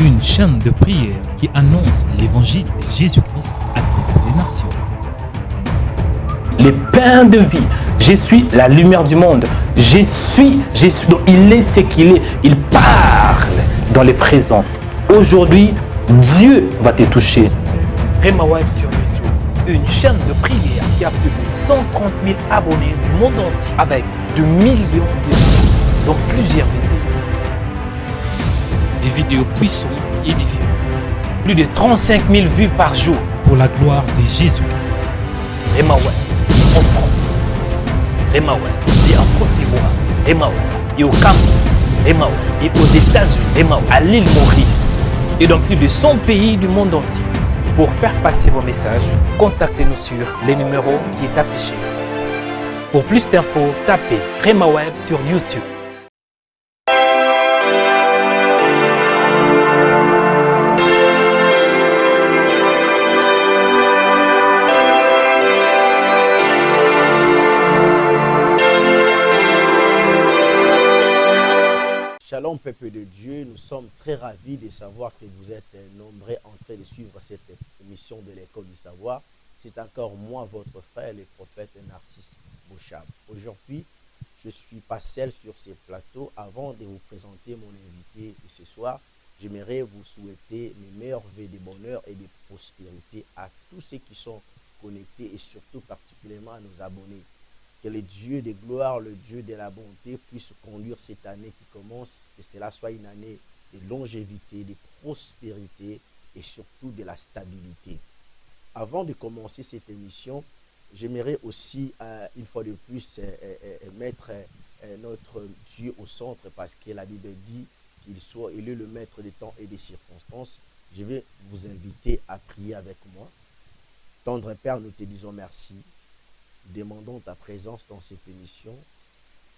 une chaîne de prière qui annonce l'évangile de Jésus-Christ à toutes les nations. Le pain de vie, je suis la lumière du monde. Je suis, donc il est ce qu'il est. Il parle dans le présent. Aujourd'hui, Dieu va te toucher. Rema Web sur YouTube, une chaîne de prière qui a plus de 130 000 abonnés du monde entier avec de millions de vues dans plusieurs vidéos. Des vidéos puissantes et édifiantes Plus de 35 000 vues par jour. pour la gloire de Jésus-Christ. Rema Web en France, Rema Web et en Côte d'Ivoire, Rema Web et au Cameroun, Rema Web et aux États-Unis, Rema Web à l'île Maurice et dans plus de 100 pays du monde entier. Pour faire passer vos messages, contactez-nous sur les numéros qui est affiché. Pour plus d'infos, tapez Rema Web sur YouTube. Shalom peuple de Dieu, nous sommes très ravis de savoir que vous êtes nombreux en train de suivre cette émission de l'école du savoir. C'est encore moi, votre frère, le prophète Narcisse Bouchab. Aujourd'hui, je ne suis pas seul sur ce plateau. Avant de vous présenter mon invité de ce soir, j'aimerais vous souhaiter mes meilleurs vœux de bonheur et de prospérité à tous ceux qui sont connectés et surtout particulièrement à nos abonnés. Que le Dieu de gloire, le Dieu de la bonté puisse conduire cette année qui commence, que cela soit une année de longévité, de prospérité et surtout de la stabilité. Avant de commencer cette émission, j'aimerais aussi, une fois de plus, mettre notre Dieu au centre parce que la Bible dit qu'il est le maître des temps et des circonstances. Je vais vous inviter à prier avec moi. Tendre Père, nous te disons merci. Demandons ta présence dans cette émission.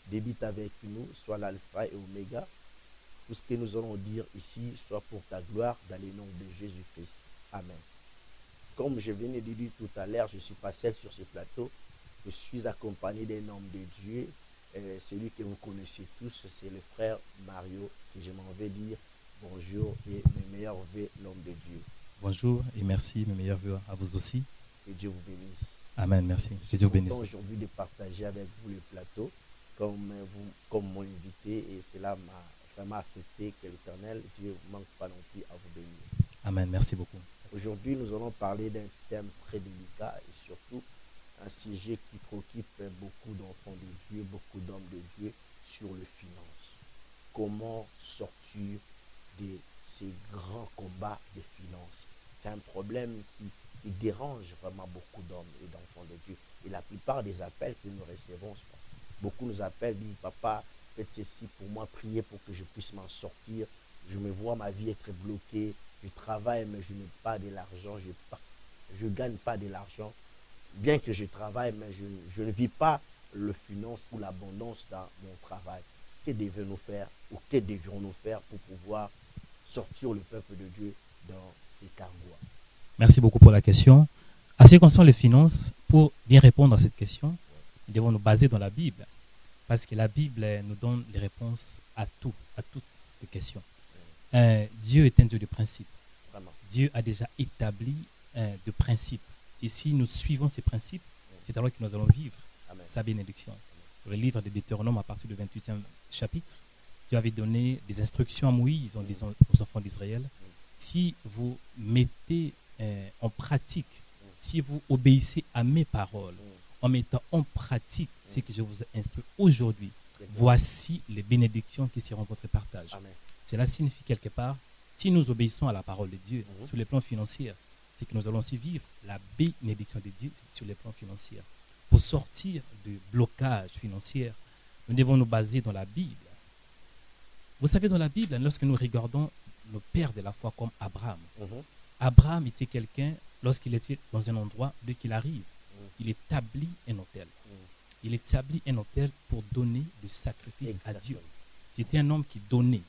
Débite avec nous, soit l'alpha et oméga. Tout ce que nous allons dire ici, soit pour ta gloire, dans le nom de Jésus-Christ. Amen. Comme je venais de dire tout à l'heure, je ne suis pas seul sur ce plateau. Je suis accompagné d'un homme de Dieu. Celui que vous connaissez tous, c'est le frère Mario. Et je m'en vais dire bonjour et mes meilleurs vœux, l'homme de Dieu. Bonjour et merci, mes meilleurs vœux à vous aussi. Que Dieu vous bénisse. Amen, merci. Que Dieu vous bénisse. Aujourd'hui de partager avec vous le plateau comme mon invité et cela m'a vraiment affecté que l'Éternel, Dieu ne manque pas non plus à vous bénir. Amen, merci beaucoup. Aujourd'hui, nous allons parler d'un thème très délicat et surtout un sujet qui préoccupe beaucoup d'enfants de Dieu, beaucoup d'hommes de Dieu sur les finances. Comment sortir de ces grands combats de finances? C'est un problème qui dérange vraiment beaucoup d'hommes et d'enfants de Dieu. Et la plupart des appels que nous recevons, beaucoup nous appellent, disent papa, faites ceci pour moi, priez pour que je puisse m'en sortir. Je me vois ma vie être bloquée. Je travaille, mais je n'ai pas de l'argent. Je ne gagne pas de l'argent. Bien que je travaille, mais je ne vis pas le finance ou l'abondance dans mon travail. Que devons-nous faire ou que devions-nous faire pour pouvoir sortir le peuple de Dieu dans ces cargois? Merci beaucoup pour la question. À ce qui concerne les finances, pour bien répondre à cette question, nous devons nous baser dans la Bible. Parce que la Bible nous donne les réponses à toutes les questions. Dieu est un Dieu de principes. Dieu a déjà établi de principes. Et si nous suivons ces principes, c'est alors que nous allons vivre sa bénédiction. Dans le livre de Deutéronome, à partir du 28e chapitre, Dieu avait donné des instructions à Moïse en disant aux enfants d'Israël, si vous mettez en pratique, si vous obéissez à mes paroles, en mettant en pratique ce que je vous ai instruit aujourd'hui, voici les bénédictions qui seront votre partage. Amen. Cela signifie quelque part, si nous obéissons à la parole de Dieu sur les plans financiers, c'est que nous allons aussi vivre la bénédiction de Dieu sur les plans financiers. Pour sortir du blocage financier, nous devons nous baser dans la Bible. Vous savez, dans la Bible, lorsque nous regardons nos pères de la foi comme Abraham, Abraham était quelqu'un, lorsqu'il était dans un endroit, dès qu'il arrive, il établit un autel. Il établit un autel pour donner du sacrifice à Dieu. C'était un homme qui donnait.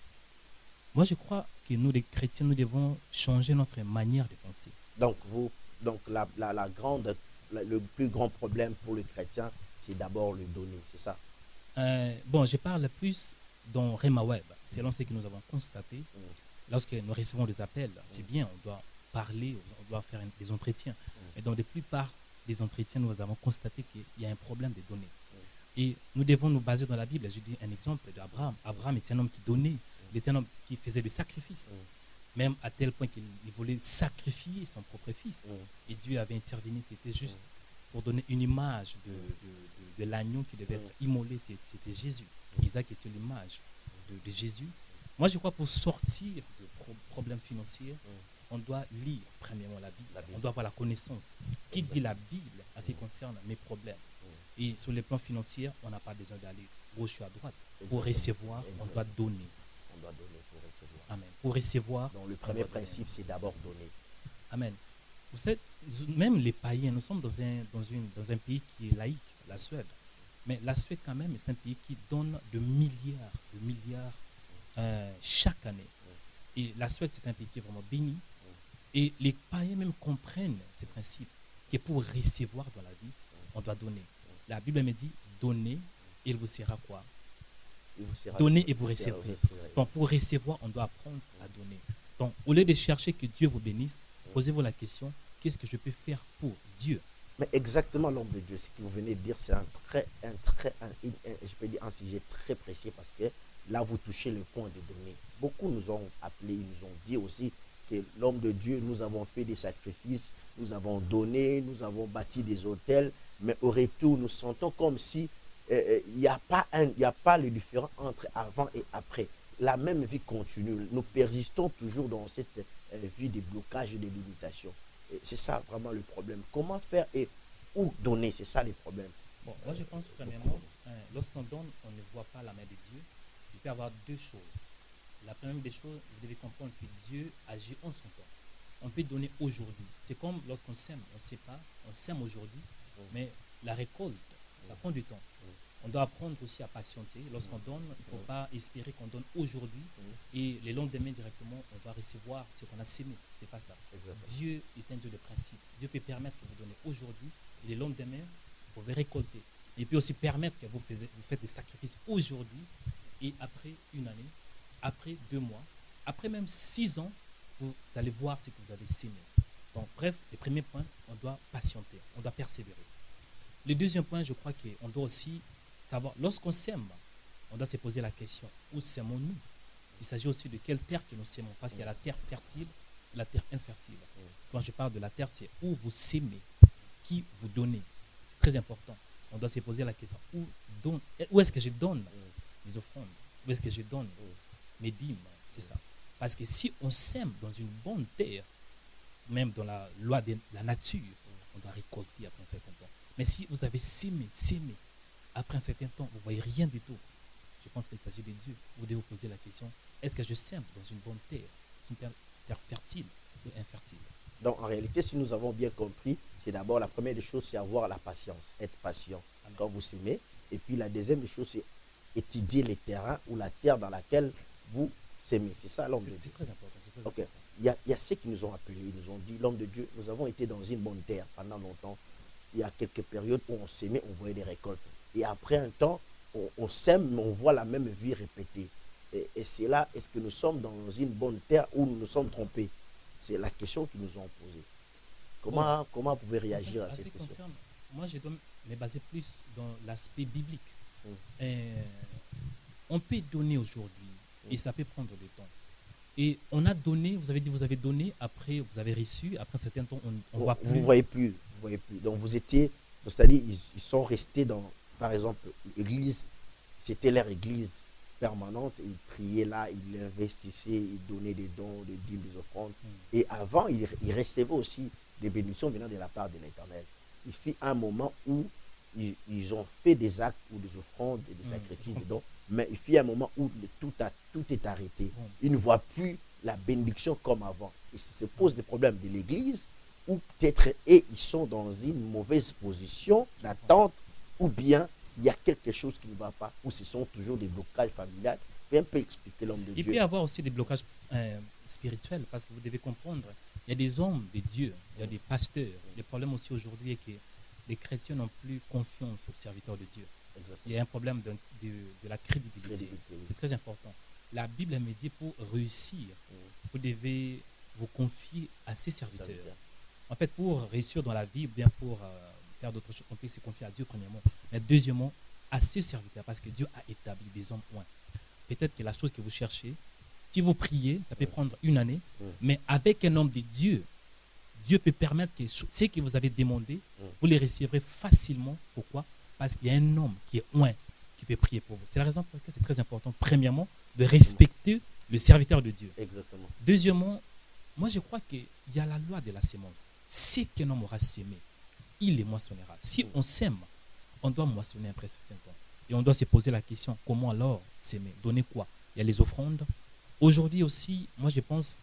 Moi, je crois que nous, les chrétiens, nous devons changer notre manière de penser. Donc, le plus grand problème pour le chrétien, c'est d'abord le donner, c'est ça? Bon, je parle plus dans Rema Web, selon ce que nous avons constaté. lorsque nous recevons des appels, c'est bien, on doit parler, on doit faire des entretiens. Mais dans la plupart des entretiens, nous avons constaté qu'il y a un problème des données. Et nous devons nous baser dans la Bible. Je dis un exemple d'Abraham. Abraham était un homme qui donnait, il était un homme qui faisait des sacrifices. Même à tel point qu'il voulait sacrifier son propre fils. Et Dieu avait intervenu, c'était juste pour donner une image de l'agneau qui devait être immolé. C'était Jésus. Isaac était l'image de Jésus. Moi, je crois pour sortir de problèmes financiers, on doit lire premièrement la Bible. On doit avoir la connaissance. Qui dit la Bible en ce qui concerne mes problèmes? Et sur le plan financier, on n'a pas besoin d'aller gauche ou à droite. Pour recevoir, on doit donner. On doit donner pour recevoir. Amen. Pour recevoir. Donc le premier principe, c'est d'abord donner. Amen. Vous savez, même les païens, nous sommes dans un pays qui est laïque, la Suède. Mais la Suède, quand même, c'est un pays qui donne de milliards chaque année. Et la Suède, c'est un pays qui est vraiment béni. Et les païens même comprennent ces principes, que pour recevoir dans la vie, on doit donner. La Bible me dit, donnez et il vous sera quoi? Donnez et vous recevrez. Donc pour recevoir, on doit apprendre à donner. Donc au lieu de chercher que Dieu vous bénisse, posez-vous la question, qu'est-ce que je peux faire pour Dieu? Mais exactement, l'homme de Dieu, ce que vous venez de dire, c'est je peux dire un sujet très précis parce que là, vous touchez le point de donner. Beaucoup nous ont appelés, ils nous ont dit aussi que l'homme de Dieu, nous avons fait des sacrifices, nous avons donné, nous avons bâti des hôtels, mais au retour, nous sentons comme si il n'y a pas le différent entre avant et après. La même vie continue. Nous persistons toujours dans cette vie de blocage et de limitation. C'est ça vraiment le problème. Comment faire et où donner? C'est ça le problème. Bon, moi je pense premièrement, lorsqu'on donne, on ne voit pas la main de Dieu. Il peut y avoir deux choses. La première des choses, vous devez comprendre que Dieu agit en son temps. On peut donner aujourd'hui. C'est comme lorsqu'on sème, on ne sait pas, on sème aujourd'hui, mais la récolte, ça prend du temps. On doit apprendre aussi à patienter. Lorsqu'on donne, il ne faut pas espérer qu'on donne aujourd'hui et le lendemain directement, on va recevoir ce qu'on a sémé. Ce n'est pas ça. Exactement. Dieu est un Dieu de principe. Dieu peut permettre que vous donnez aujourd'hui et le lendemain, vous pouvez récolter. Il peut aussi permettre que vous faites des sacrifices aujourd'hui et après une année, après 2 mois, après même 6 ans, vous allez voir ce que vous avez sémé. Donc bref, le premier point, on doit patienter, on doit persévérer. Le deuxième point, je crois qu'on doit aussi savoir, lorsqu'on sème, on doit se poser la question, où sèmons-nous? Il s'agit aussi de quelle terre que nous sémons, parce qu'il y a la terre fertile et la terre infertile. Quand je parle de la terre, c'est où vous sémez, qui vous donnez. Très important. On doit se poser la question, où est-ce que je donne mes offrandes? Où est-ce que je donne mes dîmes? C'est ça. Parce que si on sème dans une bonne terre, même dans la loi de la nature, on doit récolter après un certain temps. Mais si vous avez sémé, après un certain temps, vous ne voyez rien du tout. Je pense qu'il s'agit de Dieu. Vous devez vous poser la question, est-ce que je sème dans une bonne terre? Une terre fertile ou infertile? Donc en réalité, si nous avons bien compris, c'est d'abord la première des choses, c'est avoir la patience, être patient quand vous sémez. Et puis la deuxième des choses, c'est étudier les terrains ou la terre dans laquelle vous sémez. C'est ça l'homme de Dieu. C'est très important. Ok. Il y a ceux qui nous ont appelés, ils nous ont dit, l'homme de Dieu, nous avons été dans une bonne terre pendant longtemps. Il y a quelques périodes où on sémait, on voyait des récoltes. Et après un temps, on sème, mais on voit la même vie répétée. Et c'est là, est-ce que nous sommes dans une bonne terre ou nous nous sommes trompés? C'est la question qu'ils nous ont posée. Comment vous pouvez réagir à cette question? Moi, je dois me baser plus dans l'aspect biblique. On peut donner aujourd'hui et ça peut prendre du temps. Et on a donné, vous avez dit, vous avez donné, après vous avez reçu, après un certain temps, on ne voit plus. Vous ne voyez plus. Donc vous étiez, c'est-à-dire ils sont restés dans, par exemple, l'église, c'était leur église permanente, ils priaient là, ils investissaient, ils donnaient des dons, des dîmes, des offrandes. Et avant, ils recevaient aussi des bénédictions venant de la part de l'Éternel. Il fut un moment où ils ont fait des actes ou des offrandes et des sacrifices, des dons, mais il fut un moment où tout est arrêté. Ils ne voient plus la bénédiction comme avant. Et se pose des problèmes de l'église, ou peut-être ils sont dans une mauvaise position d'attente, ou bien il y a quelque chose qui ne va pas, ou ce sont toujours des blocages familiaux. Vous pouvez un peu expliquer l'homme de Dieu. Il peut y avoir aussi des blocages spirituels, parce que vous devez comprendre, il y a des hommes de Dieu, il y a des pasteurs. Le problème aussi aujourd'hui est que les chrétiens n'ont plus confiance aux serviteurs de Dieu. Exactement. Il y a un problème de la crédibilité. C'est très important. La Bible me dit pour réussir, vous devez vous confier à ses serviteurs. En fait, pour réussir dans la vie, ou bien pour faire d'autres choses, on peut se confier à Dieu premièrement. Mais deuxièmement, à ses serviteurs, parce que Dieu a établi des hommes points. Peut-être que la chose que vous cherchez, si vous priez, ça peut prendre une année, mais avec un homme de Dieu, Dieu peut permettre que ce que vous avez demandé, vous les recevrez facilement. Pourquoi? Parce qu'il y a un homme qui est loin, qui peut prier pour vous. C'est la raison pour laquelle c'est très important, premièrement, de respecter le serviteur de Dieu. Exactement. Deuxièmement, moi je crois qu'il y a la loi de la sémence. Ce qu'un homme aura sémé, il les moissonnera. Si on sème, on doit moissonner après un certain temps. Et on doit se poser la question, comment alors s'aimer? Donner quoi? Il y a les offrandes. Aujourd'hui aussi, moi je pense,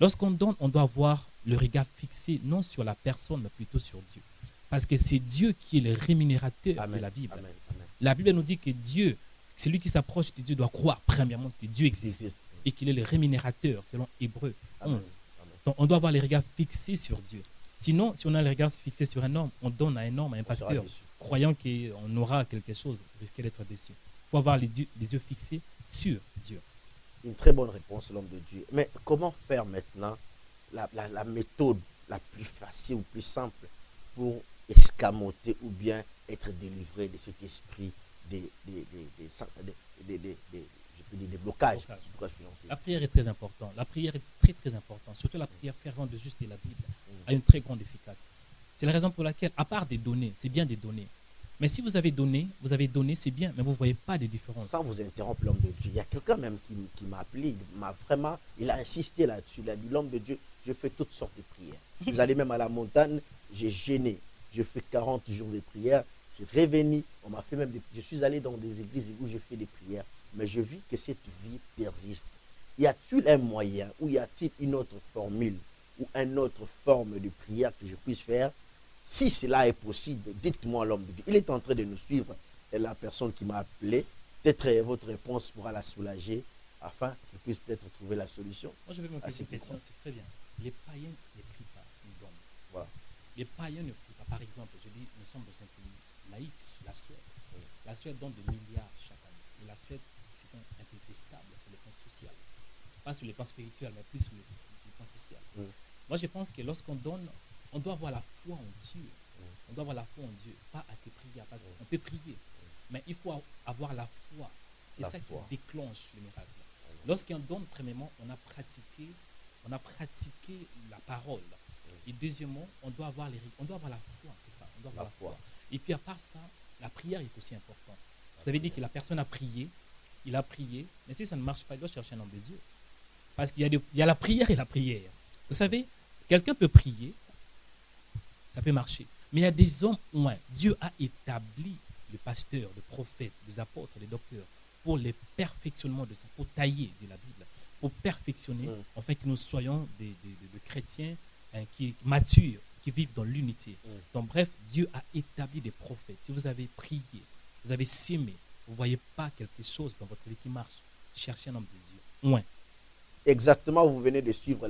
lorsqu'on donne, on doit avoir le regard fixé non sur la personne, mais plutôt sur Dieu. Parce que c'est Dieu qui est le rémunérateur de la Bible. Amen, amen. La Bible nous dit que Dieu, celui qui s'approche de Dieu doit croire premièrement que Dieu existe et qu'il est le rémunérateur, selon Hébreux 11. Amen. Donc on doit avoir les regards fixés sur Dieu. Sinon, si on a les regards fixés sur un homme, on donne à un homme, à un pasteur, croyant qu'on aura quelque chose, risquer d'être déçu. Il faut avoir les yeux fixés sur Dieu. Une très bonne réponse, l'homme de Dieu. Mais comment faire maintenant la méthode la plus facile ou plus simple pour escamoter ou bien être délivré de cet esprit des blocages financiers? La prière est très importante. La prière est très très importante. Surtout la prière fervente de juste de la Bible a une très grande efficacité. C'est la raison pour laquelle, à part des données, c'est bien des données. Mais si vous avez donné, c'est bien, mais vous ne voyez pas de différence. Sans vous interrompre, l'homme de Dieu, il y a quelqu'un même qui m'a appelé, il a insisté là-dessus. Il a dit, l'homme de Dieu, je fais toutes sortes de prières. Je suis allé même à la montagne, j'ai gêné. Je fais 40 jours de prière. Je suis revenu, on m'a fait même je suis allé dans des églises où j'ai fait des prières. Mais je vis que cette vie persiste. Y a-t-il un moyen ou y a-t-il une autre formule ou une autre forme de prière que je puisse faire? Si cela est possible, dites-moi, l'homme de Dieu. Il est en train de nous suivre, et la personne qui m'a appelé. Peut-être votre réponse pourra la soulager afin qu'il puisse peut-être trouver la solution. Moi, je vais me poser une question, c'est très bien. Les païens ne prient pas, ils donnent. Voilà. Les païens ne prient pas. Par exemple, je dis, nous sommes dans un pays laïque, la Suède. La Suède donne des milliards chaque année. Et la Suède, c'est un pays stable sur le plan social. Pas sur le plan spirituel, mais plus sur le plan social. Moi, je pense que lorsqu'on donne, on doit avoir la foi en Dieu. On doit avoir la foi en Dieu, pas à tes prières. Parce qu'on peut prier, mais il faut avoir la foi. C'est ça qui déclenche le miracle. Lorsqu'on donne, premièrement, on a pratiqué la parole. Et deuxièmement, on doit avoir la foi, c'est ça. On doit avoir la foi. Et puis à part ça, la prière est aussi importante. Ça veut dire que la personne a prié, il a prié, mais si ça ne marche pas, il doit chercher un homme de Dieu. Parce qu'il y a la prière et la prière. Vous savez, quelqu'un peut prier, ça peut marcher. Mais il y a des hommes où Dieu a établi le pasteur, le prophète, les apôtres, les docteurs, pour le perfectionnement de ça, pour tailler de la Bible, pour perfectionner, afin que nous soyons des chrétiens qui matures, qui vivent dans l'unité. Donc bref, Dieu a établi des prophètes. Si vous avez prié, vous avez sémé, vous ne voyez pas quelque chose dans votre vie qui marche, cherchez un homme de Dieu. Exactement, vous venez de suivre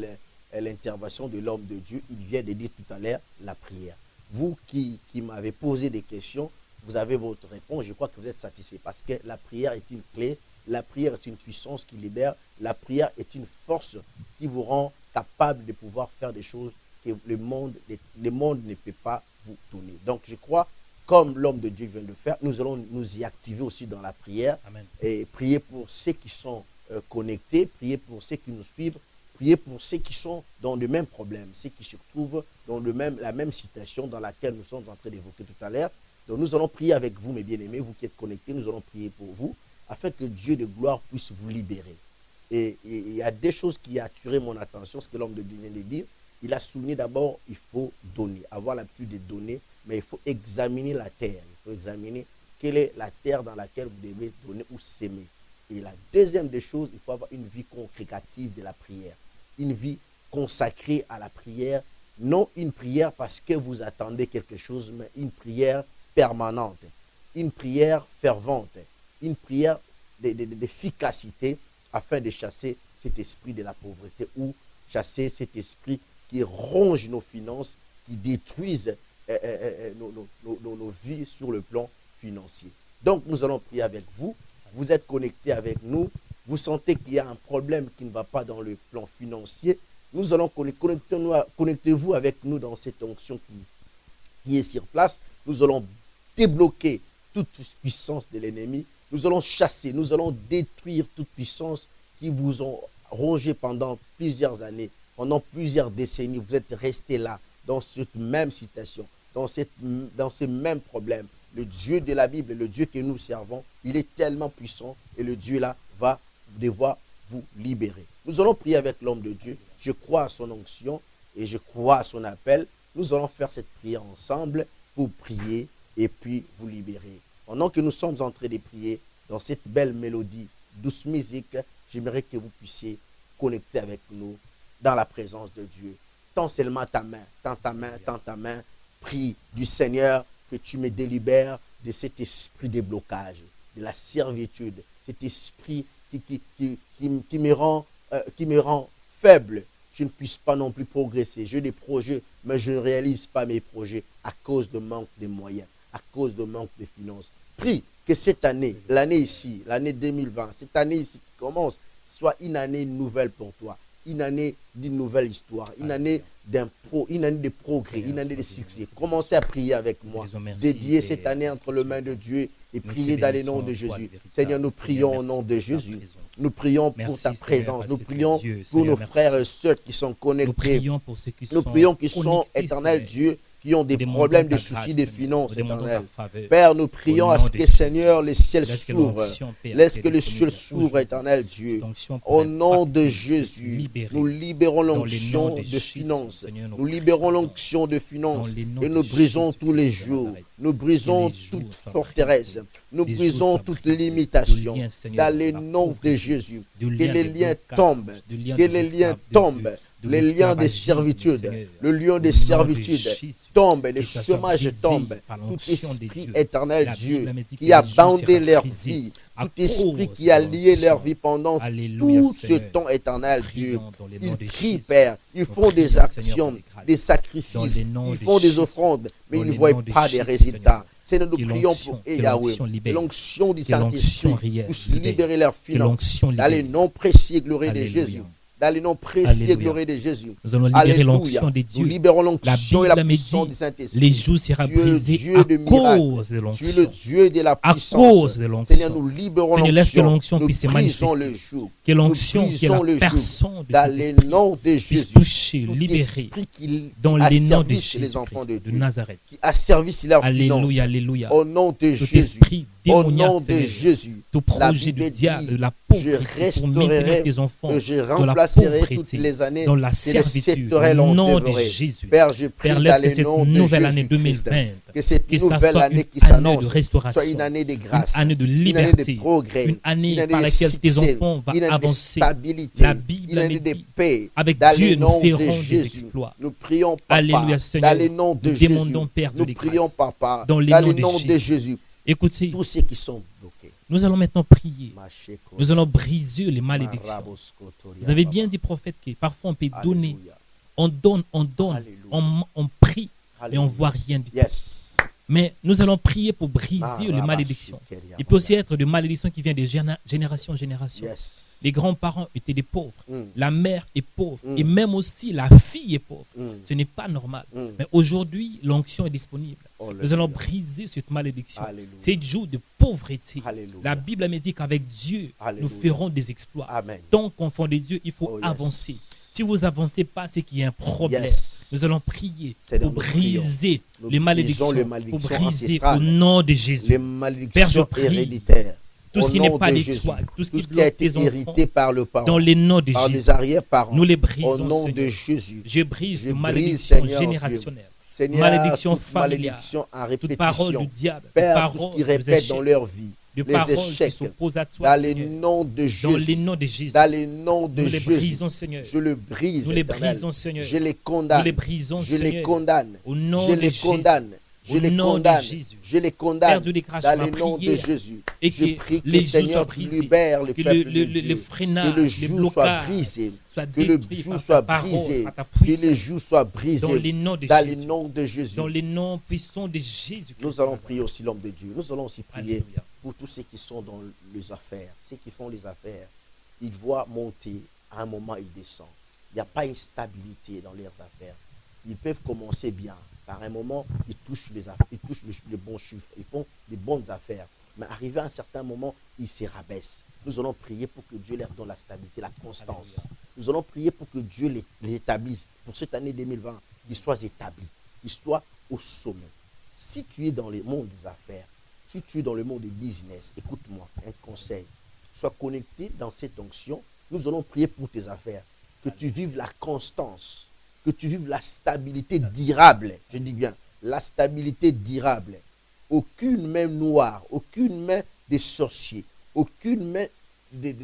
l'intervention de l'homme de Dieu. Il vient de dire tout à l'heure la prière. Vous qui m'avez posé des questions, vous avez votre réponse. Je crois que vous êtes satisfait parce que la prière est une clé. La prière est une puissance qui libère. La prière est une force qui vous rend capable de pouvoir faire des choses que le monde ne peut pas vous donner. Donc je crois, comme l'homme de Dieu vient de le faire, nous allons nous y activer aussi dans la prière. Amen. Et prier pour ceux qui sont connectés, prier pour ceux qui nous suivent, prier pour ceux qui sont dans le même problème, ceux qui se trouvent dans la même situation dans laquelle nous sommes en train d'évoquer tout à l'heure. Donc nous allons prier avec vous, mes bien-aimés, vous qui êtes connectés, nous allons prier pour vous, afin que Dieu de gloire puisse vous libérer. Et il y a des choses qui ont attiré mon attention, ce que l'homme de Dieu vient de dire. Il a souligné d'abord, il faut donner, avoir l'habitude de donner, mais il faut examiner la terre. Il faut examiner quelle est la terre dans laquelle vous devez donner ou s'aimer. Et la deuxième des choses, il faut avoir une vie concrétive de la prière. Une vie consacrée à la prière. Non une prière parce que vous attendez quelque chose, mais une prière permanente. Une prière fervente. Une prière d'efficacité afin de chasser cet esprit de la pauvreté ou chasser cet esprit qui ronge nos finances, qui détruise nos vies sur le plan financier. Donc nous allons prier avec vous. Vous êtes connectés avec nous vous sentez qu'il y a un problème qui ne va pas dans le plan financier, nous allons connectez-vous avec nous dans cette onction qui est sur place. Nous allons débloquer toute puissance de l'ennemi. Nous allons chasser, nous allons détruire toute puissance qui vous ont rongé pendant plusieurs années, pendant plusieurs décennies. Vous êtes restés là, dans cette même situation, dans ces mêmes problèmes. Le Dieu de la Bible, le Dieu que nous servons, il est tellement puissant et le Dieu là va devoir vous libérer. Nous allons prier avec l'homme de Dieu. Je crois à son onction et je crois à son appel. Nous allons faire cette prière ensemble pour prier et puis vous libérer. Pendant que nous sommes en train de prier dans cette belle mélodie, douce musique, j'aimerais que vous puissiez connecter avec nous dans la présence de Dieu. Tends seulement ta main, tends ta main, prie du Seigneur que tu me délibères de cet esprit de blocage, de la servitude, cet esprit qui me rend faible. Je ne puisse pas non plus progresser. J'ai des projets, mais je ne réalise pas mes projets à cause de manque de moyens, à cause de manque de finances. Prie que cette année, l'année ici, l'année 2020, cette année ici qui commence, soit une année nouvelle pour toi, une année d'une nouvelle histoire, une année une année de progrès, une année de succès. Commencez à prier avec moi. Dédiez cette année entre les mains de Dieu et priez dans le nom de Jésus. Seigneur, nous prions au nom de Jésus. Nous prions pour ta présence. Nous prions pour nos frères et sœurs qui sont connectés. Nous prions qu'ils sont, éternel Dieu, qui ont des problèmes, des soucis, des finances, éternel. Père, nous prions à ce que, Seigneur, les ciels s'ouvrent. Laisse que les ciels s'ouvrent, éternel Dieu. Au nom de Jésus, nous libérons l'onction de finances. Nous libérons l'onction de finances et nous brisons tous les jours. Nous brisons toute forteresse. Nous brisons toute limitation. Dans le nom de Jésus, que les liens tombent. Que les liens tombent. Les liens de servitude, le lion de servitude tombe, le chômage tombe, tout esprit éternel Dieu qui a bandé leur vie, tout esprit qui a lié leur vie pendant tout ce temps éternel Dieu. Ils prient, Père, ils font des actions, des sacrifices, ils font des offrandes, mais ils ne voient pas de résultats. Seigneur, nous prions pour Yahweh, l'onction du Saint-Esprit, pour libérer leurs finances, dans le nom précieux et glorieux de Jésus. Dans le nom précieux et glorieux de Jésus. Nous allons libérer l'onction de Dieu. Nous libérons l'onction et la puissance du Saint-Esprit. Les jours seront brisés à cause de l'onction. Tu es le Dieu de la puissance. À cause de l'onction. Seigneur, nous libérons l'onction. Laisse que l'onction puisse se manifester. Le jour. Que l'onction, qui est la personne de dans cet le nom de Jésus, puisse toucher, libérer, dans le nom de Jésus de Nazareth. Qui asservissent leur Alléluia, alléluia. Au nom de Tout Jésus. esprit Au démoniaque, nom de Jésus. Tout projet de diable, de la pauvreté pour maintenir tes enfants dans la pauvreté, dans la servitude, au nom de Jésus. Père, je prie Père, laisse que cette nouvelle année 2020, que ça soit une année de restauration, une année de grâce, une année de une année liberté, de progrès, une année une année par de laquelle tes succès, enfants vont une année de avancer. stabilité, La Bible une année de dit, paix. avec Dans Dieu, le nous nom de ferons des Jésus. exploits. Nous prions, Papa. Alléluia, Seigneur. Dans le nom de Nous Jésus. demandons, Père, de Nous les prions, grâces. Papa. Dans le nom de Jésus. Écoutez, Tous ceux qui sont bloqués. nous allons maintenant prier. Nous allons briser les malédictions. Vous avez bien dit, prophète, que parfois on peut donner, on donne, on prie, mais on ne voit rien du tout. Yes. Mais nous allons prier pour briser les malédictions. Il peut aussi être des malédictions qui viennent de génération en génération. Yes. Les grands-parents étaient des pauvres. La mère est pauvre. Mm. Et même aussi la fille est pauvre. Ce n'est pas normal. Mais aujourd'hui, l'onction est disponible. Nous allons briser cette malédiction. Ces jours de pauvreté. Alléluia. La Bible me dit qu'avec Dieu, nous ferons des exploits. Amen. Tant qu'on fait de Dieu, il faut avancer. Si vous n'avancez pas, c'est qu'il y a un problème. Yes. Nous allons prier Seigneur, pour nous briser Nous les malédictions, brisons les pour malédictions briser ancestrales, au nom de Jésus. les Père, je malédictions prie. héréditaires. Tout ce Au qui n'est nom pas de de Jésus. toi, tout ce Tout qui ce qui a bloque été tes enfants, hérité par le parent, dans le nom de par Jésus, les arrière-parents, nous les brisons, au nom Seigneur. de Jésus. Je brise Je les brise, malédictions Seigneur générationnelles, Seigneur, malédiction toute familiale, malédiction en toute parole répétition. du diable, toute Père, tout parole ce qui des répète dans échecs, leur vie, de les paroles qui échecs, s'opposent à toi, dans le Seigneur. nom de Dans le Jésus, nom de Jésus, dans le nom de nous les Jésus, brisons, Seigneur. je le brise, Nous les Éternel. brisons, Seigneur. Je les Nous condamne, les brisons, je les Seigneur. condamne, Au nom je de les Jésus. condamne, je Au les nom de condamne, Jésus. je les Père condamne, Dieu des grâces, dans ma le nom de prière Jésus. et Je que prie que les le joues soient Seigneur brisés, libère le que peuple de le Dieu, freinage, que le les joug soit blocages brisé, soient que le détruits joug par soit ta parole, brisé, par ta que le puissance. joug soit brisé, Dans le nom de dans le Jésus. nom de Jésus. Dans les noms puissants de Jésus. Nous allons prier aussi l'homme de Dieu. Nous allons aussi prier Alléluia. pour tous ceux qui sont dans les affaires, ceux qui font les affaires. ils voient monter, à un moment ils descendent. Il n'y a pas une stabilité dans leurs affaires. Ils peuvent commencer bien. Par un moment, ils touchent les bons chiffres, ils font des bonnes affaires. Mais arrivé à un certain moment, ils se rabaissent. Nous allons prier pour que Dieu leur donne la stabilité, la constance. Nous allons prier pour que Dieu les établisse. Pour cette année 2020, qu'ils soient établis, qu'ils soient au sommet. Si tu es dans le monde des affaires, si tu es dans le monde du business, écoute-moi, un conseil. Sois connecté dans cette onction. Nous allons prier pour tes affaires. Que tu vives la constance, que tu vives la stabilité durable. Je dis bien, la stabilité durable. Aucune main noire, aucune main des sorciers, aucune main de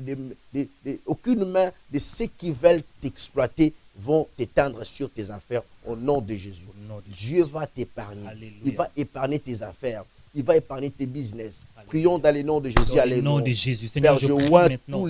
ceux qui veulent t'exploiter vont t'éteindre sur tes affaires au nom de Jésus. Dieu va t'épargner. Il va épargner tes affaires. Il va épargner tes business. Alléluia. Prions dans le nom de Jésus. Dans le nom de Jésus. Seigneur, Père, je prie vois maintenant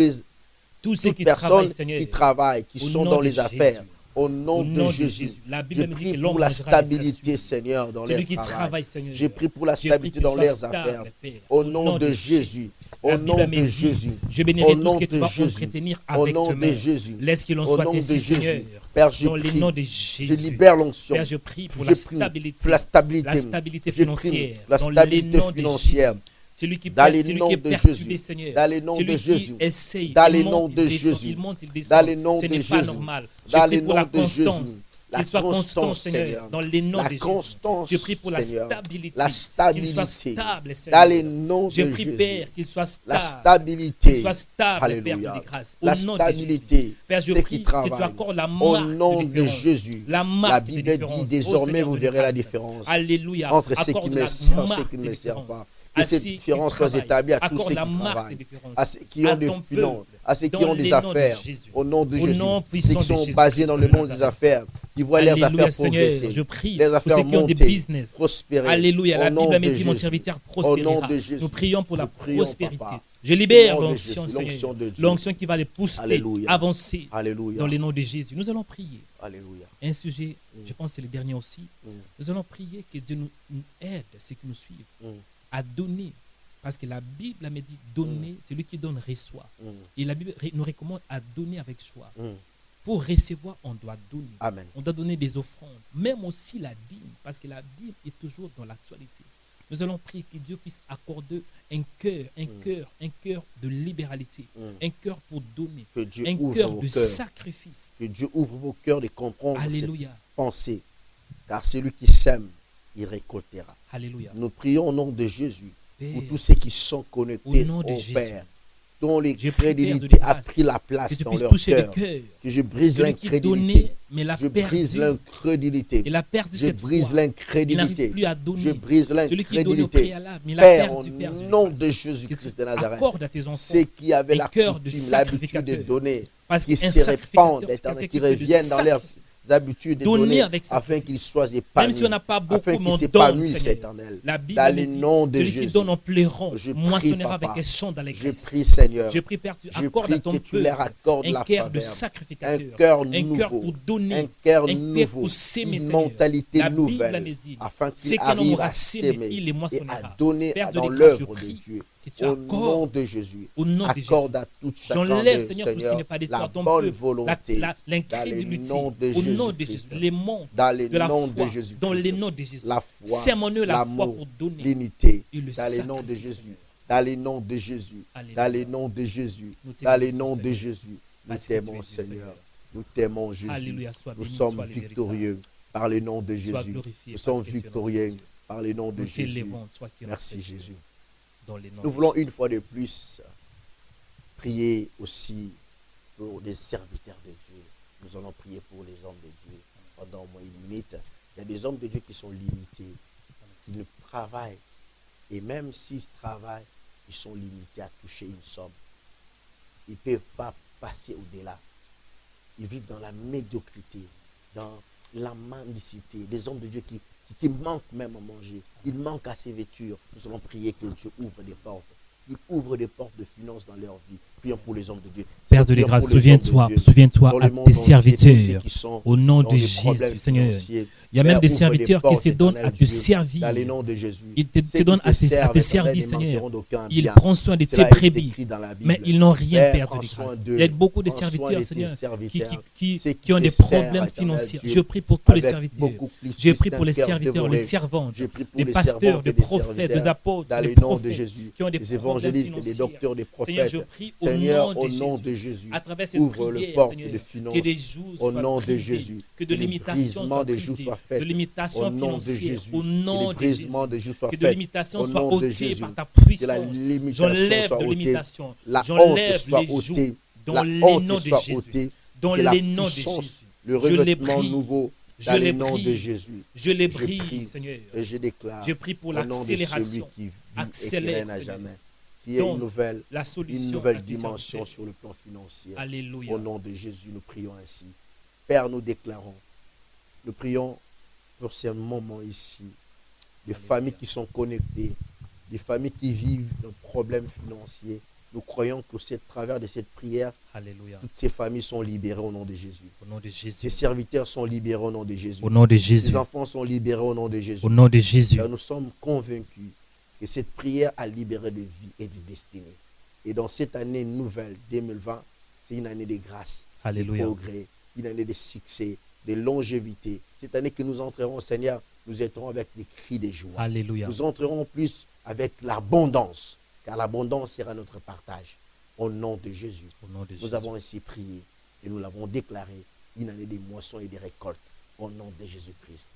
tous ceux toutes qui personnes travaillent, Seigneur, qui travaillent, qui au sont nom dans de les affaires. Jésus. Au nom de Jésus. La Je Bible me dit prie que pour l'homme la mangera stabilité, des Seigneur, dans Celui leur qui travail. travaille, Seigneur. Je prie pour la Je prie stabilité qu'il dans soit leurs stable, affaires. Père. Au nom de Jésus. Au nom de Jésus. Je bénirai Au tout nom ce que tu de vas Jésus. entretenir Au avec nom ce de main. Jésus. Laisse qu'il en Au soit nom de ainsi, Seigneur. Jésus. Père, je Dans le prie. nom de Je Jésus. libère l'onction. Père, je prie pour Je la prie stabilité. pour la stabilité. La stabilité Je prie financière. la Dans stabilité les noms de financière. Jésus. Celui qui Dans les celui noms qui est de perturbé, Jésus. Seigneur. Dans les noms Celui de qui Jésus. essaye. Dans il les monte, noms de il descend, Jésus. il monte, il descend. Dans les noms Ce de n'est pas Jésus. normal. Je Dans prie les pour la noms de Jésus. constance. La Qu'il soit constant, constance, Seigneur, Seigneur. dans les noms La de Jésus. constance, Je prie pour la Seigneur. stabilité. La Qu'il soit stabilité. stable, Dans les Seigneur. noms Je de prie, Jésus. Père, qu'il soit La stable. Qu'il stabilité. soit stable, Père Alléluia. de grâce. Au La nom de Jésus. stabilité. Père, je Ceux prie qui que tu travaillent. accordes la Au marque nom de de différence. Jésus. La La marque de Bible dit différence. désormais Ô vous Seigneur verrez la de grâce. différence Alléluia. entre ceux qui Accorde me la servent et ceux marque qui ne de me servent différence. pas. Que cette ceux qui différence soit travaillent. établie à tous Accorde ceux la qui marque travaillent, de différence. à ceux qui ont des ton finances, peuple, à ceux qui dans ont des les noms de affaires. Jésus. Au nom de Au Jésus. nom Ceux puissant qui de sont Jésus basés Christ dans de le monde des Nazareth. affaires, qui voient leurs Alléluia, affaires Seigneur. progresser, Je prie les pour affaires ceux qui ont des monter, business. prospérer. Alléluia. La Au nom Bible de me dit mon Jésus. serviteur Au nom prospérera. de Jésus. Nous prions pour la Nous prions, prospérité. Papa. Je libère Au nom de l'onction, Jésus, Seigneur. l'onction de Dieu. L'onction qui va les pousser, Alléluia. avancer Alléluia. dans les noms de Jésus. Nous allons prier. Alléluia. Un sujet, je pense que c'est le dernier aussi. Mm. Nous allons prier que Dieu nous aide, ceux qui nous suivent, Mm. à donner. Parce que la Bible me dit donner, celui qui donne reçoit. Mm. Et la Bible nous recommande à donner avec choix. Mm. Pour recevoir, on doit donner. Amen. On doit donner des offrandes, même aussi la dîme, parce que la dîme est toujours dans l'actualité. Nous allons prier que Dieu puisse accorder un cœur de libéralité, un cœur pour donner, Que Dieu un ouvre cœur vos de cœurs. sacrifice. Que Dieu ouvre vos cœurs de comprendre Alléluia, cette pensée. Car celui qui sème, il récoltera. alléluia. Nous prions au nom de Jésus pour Père, tous ceux qui sont connectés au nom de au Jésus, Père, dont je prie, Père, de l'incrédulité a grâce, pris la que place tu dans puisses leur toucher le cœur. cœur. Que je brise Celui qui l'incrédulité. donnait, mais l'a Je brise perdu. l'incrédulité. Il a perdu Je cette brise foi. Il n'arrive l'incrédulité. plus à donner. Je brise Celui qui donnait au l'incrédulité. préalable, mais il a Père, au perdu, Père. nom Jésus. de Que Jésus-Christ tu de Nazareth, accordes à tes enfants ceux qui avaient un la cœur de coutume, l'habitude de sacrificateur. donner, Parce qui qu'un se répandent, sacrificateur, c'est éternel, quelqu'un qui qui fait de reviennent dans leurs sacrifice. habitudes de Donner donner, avec afin sacrifice. qu'ils soient Même épanouis, si on n'a pas beaucoup, afin mais qu'ils on donne, s'épanouissent, Seigneur. éternel. La Bible Dans me le dit, nom de celui qui Jésus. donne en pleurant, Je prie, moissonnera Papa. avec un chant Je d'allégresse. prie, Seigneur. Je prie, Père, tu Je accordes prie à ton que tu peuple leur accordes un la cœur de faveur, un sacrificateur, cœur un cœur nouveau, pour donner, un cœur un cœur nouveau, pour s'aimer, une Seigneur. mentalité La Bible nouvelle, me dit, afin c'est qu'ils qu'un homme arrivent aura à sémé, s'aimer il les et moissonnera. à donner Père de dans grâce, l'œuvre je de prie Dieu. que tu Au nom accordes de Jésus, au nom de Jésus. accorde à tout chacun J'enlève, d'eux, Seigneur, tout ce qui n'est pas de la toi, ton bonne peuple, volonté, l'incrédulité, dans le nom de au nom de Jésus-Christ. Jésus, les manques dans le de la nom foi, de Jésus, dans les noms de Jésus. la foi, Sermonne la foi l'amour, pour donner l'unité, et le dans le nom de sacrifice, Jésus, Seigneur. dans le nom de Jésus, Alléluia. dans le nom de Jésus, Nous dans le t'aimons, nom de Seigneur, Jésus. Nous parce que tu es t'aimons, Dieu, Seigneur. Nous t'aimons, Jésus. Alléluia, sois Nous béni, sommes sois le véritable. victorieux par le nom de Sois Jésus. glorifié Nous parce sommes que tu es notre victorieux Dieu. par le nom de Nous Jésus. t'élévons, toi qui es Merci, notre Dieu, Jésus. dans les noms Nous de voulons Jésus. une fois de plus prier aussi pour des serviteurs de Dieu. Nous allons prier pour les hommes de Dieu pendant au moins une minute. Il y a des hommes de Dieu qui sont limités, qui ne travaillent. Et même s'ils travaillent, ils sont limités à toucher une somme. Ils ne peuvent pas passer au-delà. Ils vivent dans la médiocrité, dans la mendicité. Des hommes de Dieu qui manquent même à manger. Ils manquent à ses vêtures. Nous allons prier que Dieu ouvre des portes. Qu'il ouvre des portes de finances dans leur vie. prions pour les hommes de Dieu. Père de grâce, souviens-toi à tes serviteurs. Au nom de Jésus, Seigneur. Il y a même des serviteurs qui se donnent à te servir. Ils se donnent à te servir, Seigneur. Ils prennent soin de tes brebis, mais ils n'ont rien, Père de grâce. Il y a beaucoup de serviteurs, Seigneur, qui ont des problèmes financiers. Je prie pour tous les serviteurs. Je prie pour les serviteurs, les servantes, les pasteurs, les prophètes, les apôtres, les prophètes qui ont des problèmes financiers. Seigneur, je prie au nom de Jésus, à travers cette prière, Seigneur, que des jours soient brisés, que de limitations soient brisées, de limitations financières, au nom de Jésus, que de limitations soient ôtées par ta puissance. J'enlève de limitations, j'enlève les jours dans les noms de Jésus, dans les noms de Jésus. Je les brise, je les brise, je les brise, Seigneur. Et je déclare, je prie pour l'accélération, accélère, qui est une nouvelle dimension sur le plan financier. Alléluia. Au nom de Jésus, nous prions ainsi. Père, nous déclarons, nous prions pour ces moments ici, des familles qui sont connectées, des familles qui vivent un problème financier. Nous croyons que c'est à travers de cette prière, Alléluia, toutes ces familles sont libérées au nom de Jésus. Au nom de Jésus. Ces serviteurs sont libérés au nom de Jésus. Au nom de Jésus. Ces enfants sont libérés au nom de Jésus. Au nom de Jésus. Car nous sommes convaincus que cette prière a libéré de vie et de destinée. Et dans cette année nouvelle 2020, c'est une année de grâce, Alléluia, de progrès, une année de succès, de longévité. Cette année que nous entrerons, Seigneur, nous entrons avec des cris de joie. Alléluia. Nous entrerons plus avec l'abondance, car l'abondance sera notre partage. Au nom de Jésus, nous avons ainsi prié et nous l'avons déclaré, une année de moissons et de récoltes. Au nom de Jésus-Christ.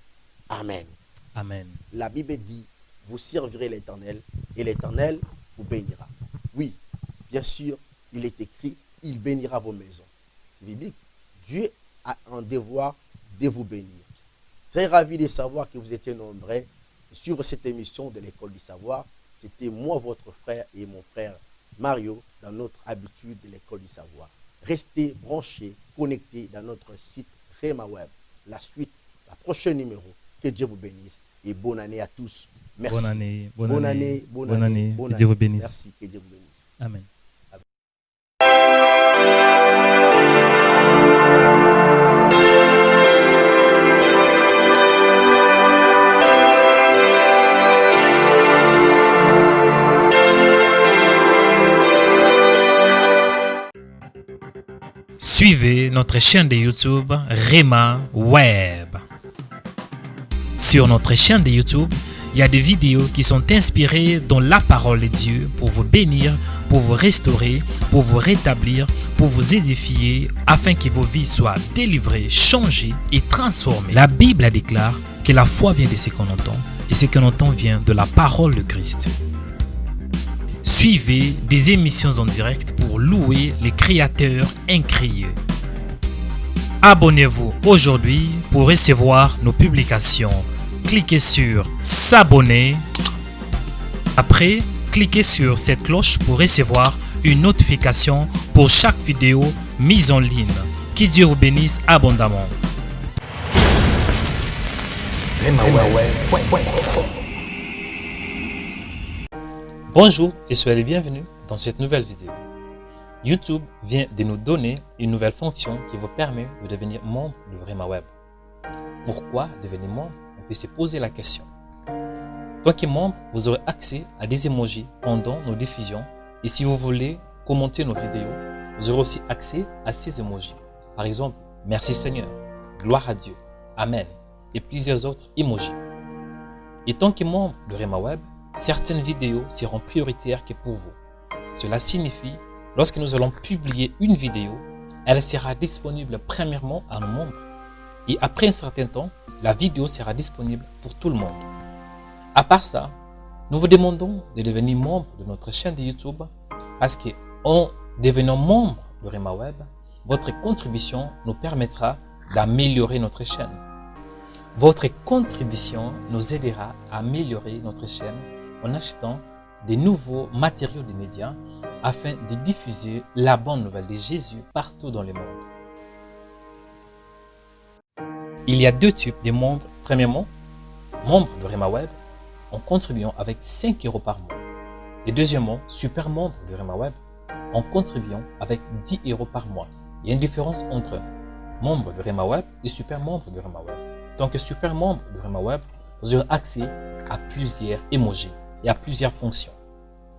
Amen. Amen. La Bible dit, vous servirez l'Éternel et l'Éternel vous bénira. Oui, bien sûr, il est écrit, il bénira vos maisons. C'est biblique. Dieu a un devoir de vous bénir. Très ravi de savoir que vous étiez nombreux sur cette émission de l'École du Savoir. C'était moi, votre frère et mon frère Mario, dans notre habitude de l'École du Savoir. Restez branchés, connectés dans notre site Rema Web. La suite, la prochaine numéro. Que Dieu vous bénisse et bonne année à tous. Merci. Bonne année. Bonne année. Que Dieu vous bénisse. Merci. Que Dieu vous bénisse. Amen. Suivez notre chaîne de YouTube Rema Web. Sur notre chaîne de YouTube, il y a des vidéos qui sont inspirées dans la parole de Dieu pour vous bénir, pour vous restaurer, pour vous rétablir, pour vous édifier, afin que vos vies soient délivrées, changées et transformées. La Bible déclare que la foi vient de ce qu'on entend, et ce qu'on entend vient de la parole de Christ. Suivez des émissions en direct pour louer les créateurs incréés. Abonnez-vous aujourd'hui pour recevoir nos publications. Cliquez sur s'abonner. Après, cliquez sur cette cloche pour recevoir une notification pour chaque vidéo mise en ligne. Que Dieu vous bénisse abondamment. Bonjour et soyez les bienvenus dans cette nouvelle vidéo. YouTube vient de nous donner une nouvelle fonction qui vous permet de devenir membre de Rema Web. Pourquoi devenir membre? On peut se poser la question. Tant que membre, vous aurez accès à des emojis pendant nos diffusions et si vous voulez commenter nos vidéos, vous aurez aussi accès à ces emojis. Par exemple, merci Seigneur, gloire à Dieu, Amen et plusieurs autres emojis. Et tant que membre de Rema Web, certaines vidéos seront prioritaires que pour vous. Cela signifie, lorsque nous allons publier une vidéo, elle sera disponible premièrement à nos membres. Et après un certain temps, la vidéo sera disponible pour tout le monde. À part ça, nous vous demandons de devenir membre de notre chaîne de YouTube parce qu'en devenant membre de Rema Web, votre contribution nous permettra d'améliorer notre chaîne. Votre contribution nous aidera à améliorer notre chaîne en achetant des nouveaux matériaux de médias afin de diffuser la bonne nouvelle de Jésus partout dans le monde. Il y a deux types de membres. Premièrement, membres de Rema Web en contribuant avec 5 € par mois. Et deuxièmement, super membre de Rema Web en contribuant avec 10 € par mois. Il y a une différence entre membre de Rema Web et super membre de Rema Web. Donc, super membre de Rema Web, vous aurez accès à plusieurs émojis et à plusieurs fonctions.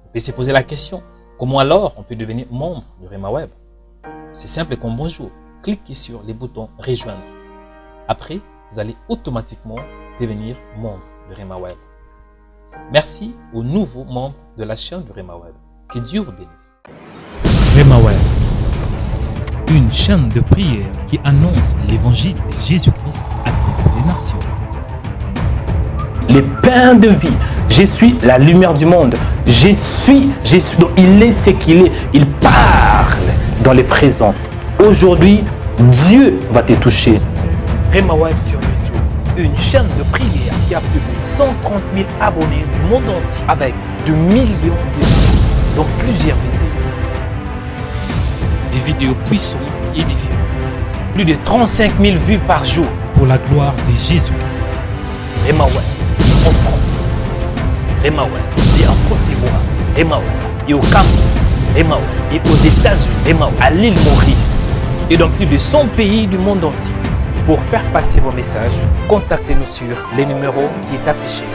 On peut se poser la question, comment alors on peut devenir membre de Rema Web? C'est simple comme bonjour. Cliquez sur les boutons rejoindre. Après, vous allez automatiquement devenir membre de Rema Web. Merci aux nouveaux membres de la chaîne de Rema Web. Que Dieu vous bénisse. Rema Web, une chaîne de prière qui annonce l'évangile de Jésus-Christ à toutes les nations. Les pains de vie. Je suis la lumière du monde. Je suis. Donc, il est ce qu'il est. Il parle dans les présents. Aujourd'hui, Dieu va te toucher. Rema Web sur YouTube, une chaîne de prière qui a plus de 130 000 abonnés du monde entier avec de millions de vues dans plusieurs vidéos. Des vidéos puissantes et édifiantes Plus de 35 000 vues par jour. pour la gloire de Jésus-Christ. Rema Web en France, Rema Web et en Côte d'Ivoire, Rema Web et au Cameroun, Rema Web et aux États-Unis, Rema Web à l'île Maurice et dans plus de 100 pays du monde entier. Pour faire passer vos messages, contactez-nous sur les numéros qui est affiché.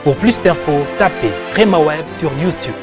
Pour plus d'infos, tapez Rema Web sur YouTube.